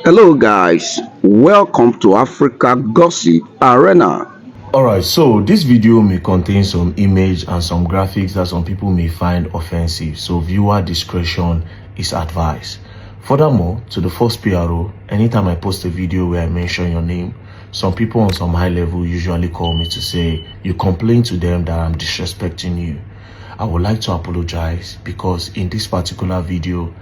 Hello, guys. Welcome to Africa Gossip Arena. Alright, so this video may contain some image and some graphics that some people may find offensive, so viewer discretion is advised. Furthermore, to the first PRO, anytime I post a video where I mention your name, some people on some high level usually call me to say you complain to them that I'm disrespecting you. I would like to apologize because in this particular video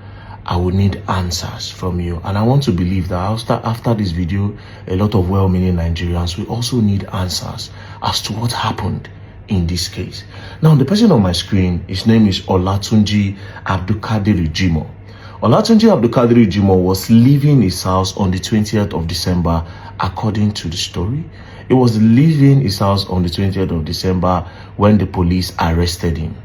I would need answers from you, and I want to believe that after this video a lot of well-meaning Nigerians will also need answers as to what happened in this case. Now the person on my screen, his name is Olatunji Abdulkadir Jimoh. Olatunji Abdulkadir Jimoh was leaving his house on the 20th of December according to the story. He was leaving his house on the 20th of December when the police arrested him.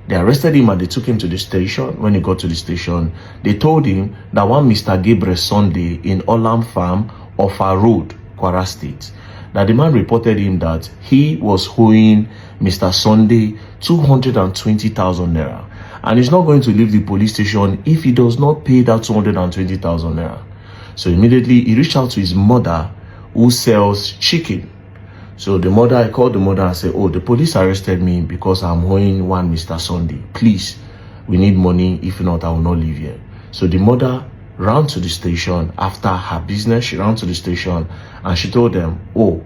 They arrested him and they took him to the station. When he got to the station, they told him that one Mr. Gabriel Sunday in Olam Farm, Ofa Road, Kwara State, that the man reported him that he was owing Mr. Sunday 220,000 naira. And he's not going to leave the police station if he does not pay that 220,000 naira. So immediately he reached out to his mother who sells chicken. So I called the mother and said, oh, the police arrested me because I'm owing one Mr. Sunday. Please, we need money. If not, I will not leave here. So the mother ran to the station after her business. She ran to the station and she told them, oh,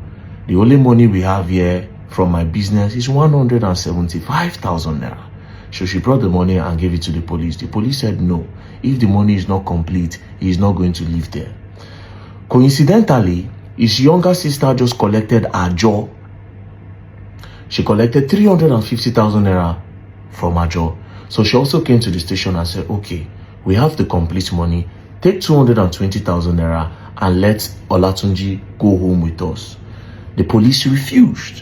the only money we have here from my business is 175,000 naira. So she brought the money and gave it to the police. The police said, no, if the money is not complete, he is not going to live there. Coincidentally, his younger sister just collected her jaw. She collected 350,000 naira from her jaw. So she also came to the station and said, okay, we have the complete money. Take 220,000 naira and let Olatunji go home with us. The police refused.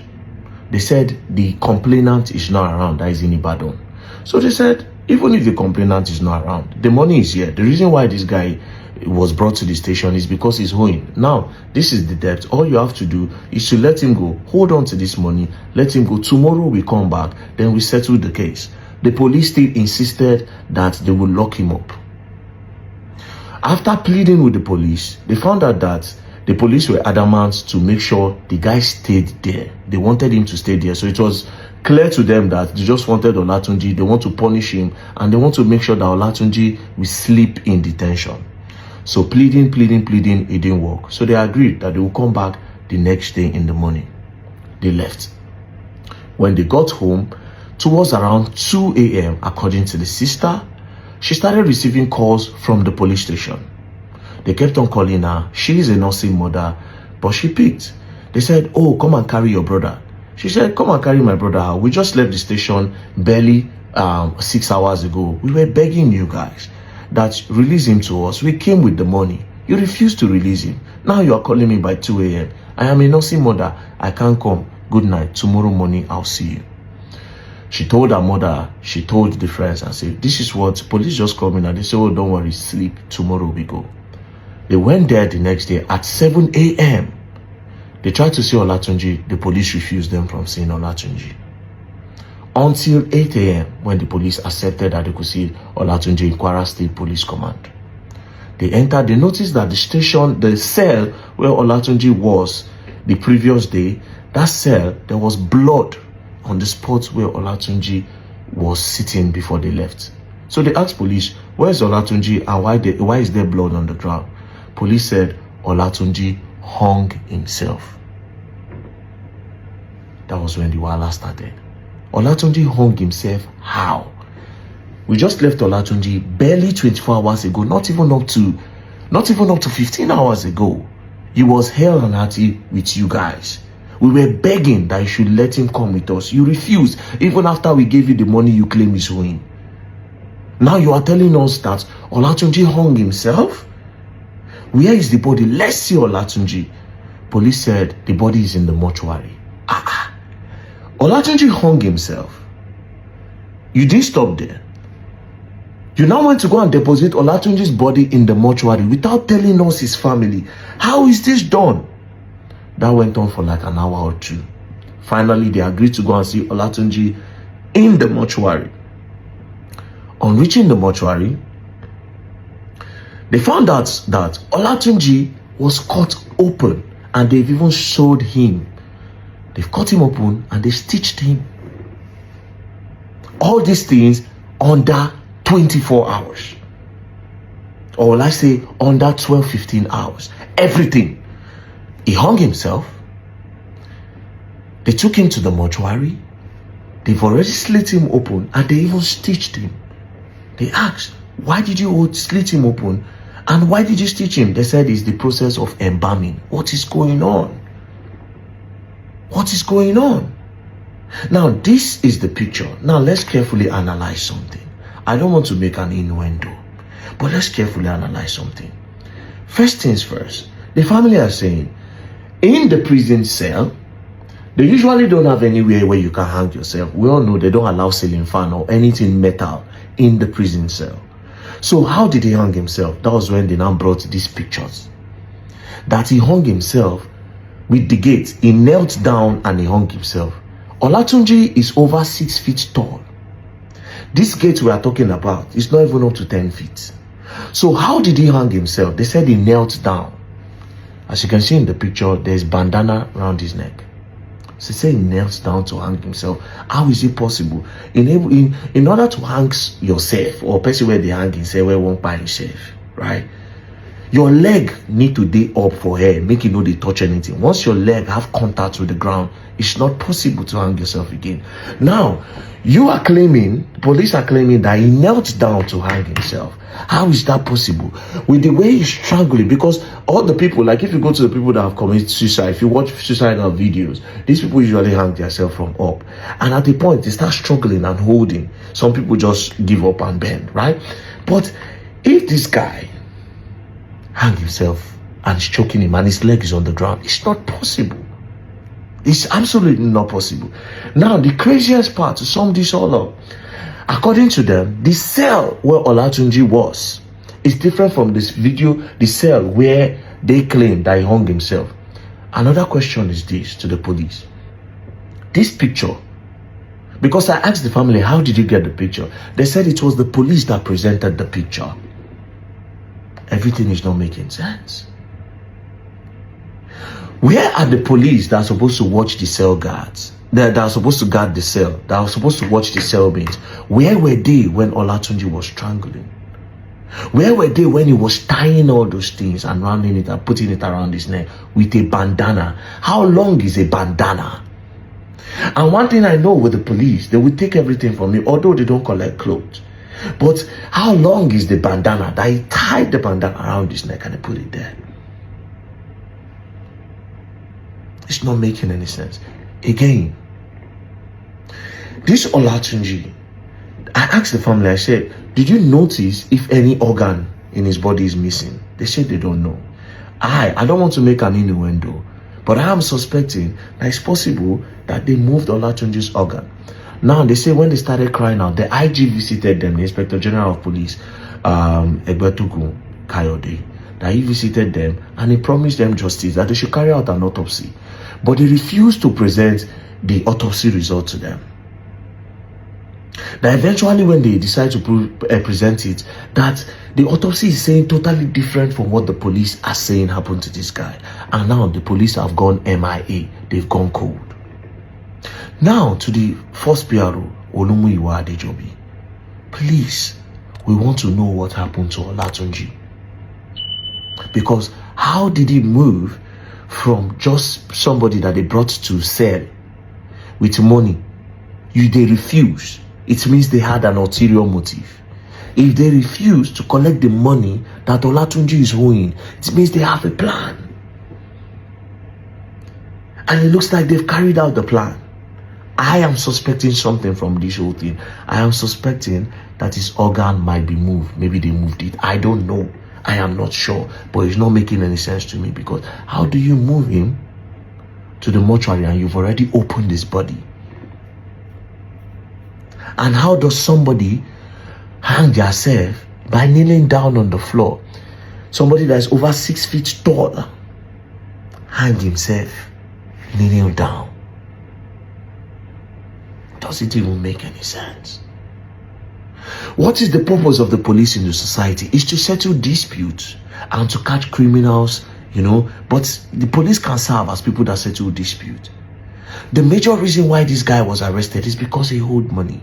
They said the complainant is not around, that is in Ibadan. So they said, even if the complainant is not around, the money is here. The reason why this guy was brought to the station is because he's owing. Now, this is the debt. All you have to do is to let him go. Hold on to this money. Let him go. Tomorrow we come back. Then we settle the case. The police still insisted that they will lock him up. After pleading with the police, they found out that the police were adamant to make sure the guy stayed there. They wanted him to stay there. So it was clear to them that they just wanted Olatunji. They want to punish him and they want to make sure that Olatunji will sleep in detention. So pleading, it didn't work. So they agreed that they will come back the next day in the morning. They left. When they got home, towards around 2 a.m., according to the sister, she started receiving calls from the police station. They kept on calling her. She is a nursing mother, but she picked. They said, oh, come and carry your brother. She said, come and carry my brother. We just left the station barely 6 hours ago. We were begging you guys that release him to us. We came with the money. You refused to release him. Now you are calling me by 2 a.m. I am a nursing mother. I can't come. Good night. Tomorrow morning, I'll see you. She told her mother, she told the friends and said, this is what police just called me and they said, oh, don't worry, sleep. Tomorrow we go. They went there the next day at 7 a.m. They tried to see Olatunji. The police refused them from seeing Olatunji. Until 8 a.m. when the police accepted that they could see Olatunji in Kwara State Police Command. They entered, they noticed that the station, the cell where Olatunji was the previous day, that cell, there was blood on the spot where Olatunji was sitting before they left. So they asked police, where's Olatunji and why is there blood on the ground? Police said Olatunji hung himself. That was when the Wahala started. Olatunji hung himself how? We just left Olatunji barely 24 hours ago, not even up to 15 hours ago. He was hell and hearty with you guys. We were begging that you should let him come with us. You refused, even after we gave you the money you claim he's owing. Now you are telling us that Olatunji hung himself? Where is the body? Let's see Olatunji. Police said the body is in the mortuary. Olatunji hung himself. You didn't stop there. You now want to go and deposit Olatunji's body in the mortuary without telling us his family. How is this done? That went on for like an hour or two. Finally, they agreed to go and see Olatunji in the mortuary. On reaching the mortuary, They found out that Olatunji was cut open, and they've even showed him. They've cut him open and they stitched him. All these things under 24 hours. Or let's say under 12, 15 hours. Everything. He hung himself. They took him to the mortuary. They've already slit him open and they even stitched him. They asked, why did you slit him open? And why did you stitch him? They said it's the process of embalming. What is going on? What is going on? Now, this is the picture. Now, let's carefully analyze something. I don't want to make an innuendo, but let's carefully analyze something. First things first, the family are saying, in the prison cell, they usually don't have anywhere where you can hang yourself. We all know they don't allow ceiling fan or anything metal in the prison cell. So how did he hang himself? That was when they now brought these pictures. That he hung himself with the gate. He knelt down and he hung himself. Olatunji is over 6 feet tall. This gate we are talking about is not even up to 10 feet. So how did he hang himself? They said he knelt down. As you can see in the picture, there's bandana around his neck. So they say he knelt down to hang himself. How is it possible? In order to hang yourself, or person where they hang himself, where won't buy himself, right? Your leg need to be up for air, make it know they touch anything. Once your leg have contact with the ground, it's not possible to hang yourself again. Now, you are claiming, police are claiming that he knelt down to hang himself. How is that possible? With the way he's struggling, because all the people, like if you go to the people that have committed suicide, if you watch suicidal videos, these people usually hang themselves from up. And at the point, they start struggling and holding. Some people just give up and bend, right? But if this guy hang himself and is choking him and his leg is on the ground, it's not possible. It's absolutely not possible. Now, the craziest part, to sum this all up, according to them, the cell where Olatunji was is different from this video, the cell where they claim that he hung himself. Another question is this to the police. This picture, because I asked the family, how did you get the picture? They said it was the police that presented the picture. Everything is not making sense. Where are the police that are supposed to watch the cell guards? That are supposed to guard the cell, that are supposed to watch the cellmates? Where were they when Olatunji was strangling? Where were they when he was tying all those things and rounding it and putting it around his neck with a bandana? How long is a bandana? And one thing I know with the police, they will take everything from me, although they don't collect clothes. But how long is the bandana that he tied the bandana around his neck and he put it there? It's not making any sense. Again, this Olatunji, I asked the family, I said, did you notice if any organ in his body is missing? They said they don't know. I don't want to make an innuendo, but I am suspecting that it's possible that they moved Olatunji's organ. Now, they say when they started crying out, the IG visited them, the Inspector General of Police, Egbetukun Kayode, that he visited them and he promised them justice, that they should carry out an autopsy. But they refused to present the autopsy result to them. That eventually when they decide to present it, that the autopsy is saying totally different from what the police are saying happened to this guy. And now the police have gone MIA, they've gone cold. Now to the first PRO, Olumuyiwa Adejobi. Please, we want to know what happened to Olatunji. Because how did he move from just somebody that they brought to sell with money? They refuse. It means they had an ulterior motive. If they refuse to collect the money that Olatunji is owing, it means they have a plan. And it looks like they've carried out the plan. I am suspecting something from this whole thing. I am suspecting that his organ might be moved. Maybe they moved it. I don't know. I am not sure. But it's not making any sense to me, because how do you move him to the mortuary and you've already opened his body? And how does somebody hang themselves by kneeling down on the floor? Somebody that is over 6 feet tall hang himself kneeling down. Does it even make any sense? What is the purpose of the police in the society? Is to settle disputes and to catch criminals, but the police can serve as people that settle disputes. The major reason why this guy was arrested is because he owed money.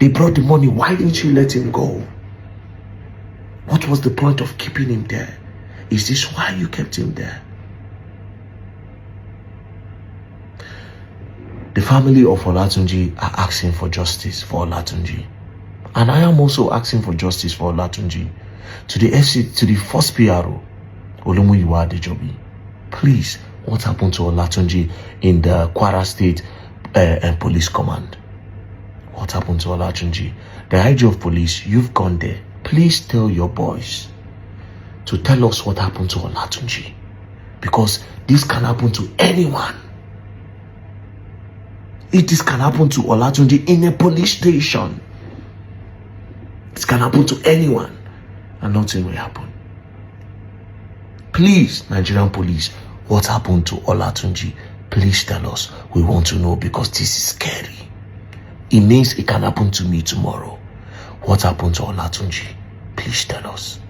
They brought the money. Why didn't you let him go? What was the point of keeping him there? Is this why you kept him there? The family of Olatunji are asking for justice for Olatunji. And I am also asking for justice for Olatunji. To the first PRO, Olumuyiwa Adejobi. Please, what happened to Olatunji in the Kwara State Police Command? What happened to Olatunji? The IG of Police, you've gone there. Please tell your boys to tell us what happened to Olatunji. Because this can happen to anyone. This can happen to Olatunji in a police station. It can happen to anyone and nothing will happen. Please, Nigerian police, what happened to Olatunji? Please tell us. We want to know because this is scary. It means it can happen to me tomorrow. What happened to Olatunji? Please tell us.